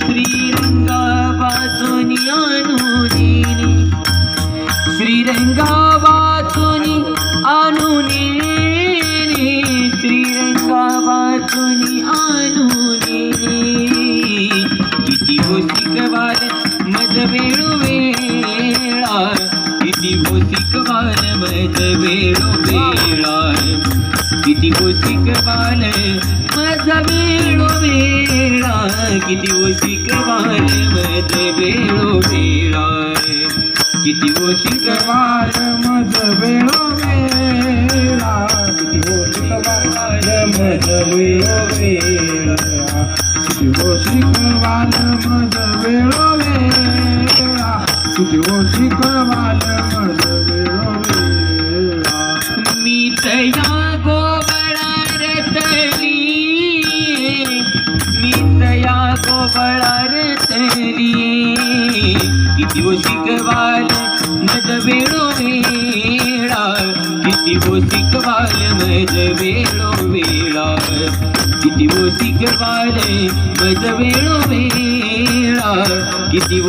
श्रीरंगा वाचून आणून श्रीरंगा वाचून आणून श्रीरंगा वाचून आणून किती शिकवाल मज वेळोवेळा किती शिकवाल मज वेळोवेळा किती शिकवाल मज वेळोवेळा किती शिकवाल मज वेळोवेळा किती शिकवाल मज वेळोवेळा किती शिकवाल मज वेळोवेळा किती शिकवाल मज वेळोवेळा किती शिकवाल मज वेळोवेळा मी तया गोबळारतली मी तया गोबळारतली किती शिकवाल मज वेळोवेळा किती शिकवाल मज वेळोवेळा किती शिकवाल मज वेळोवेळा किती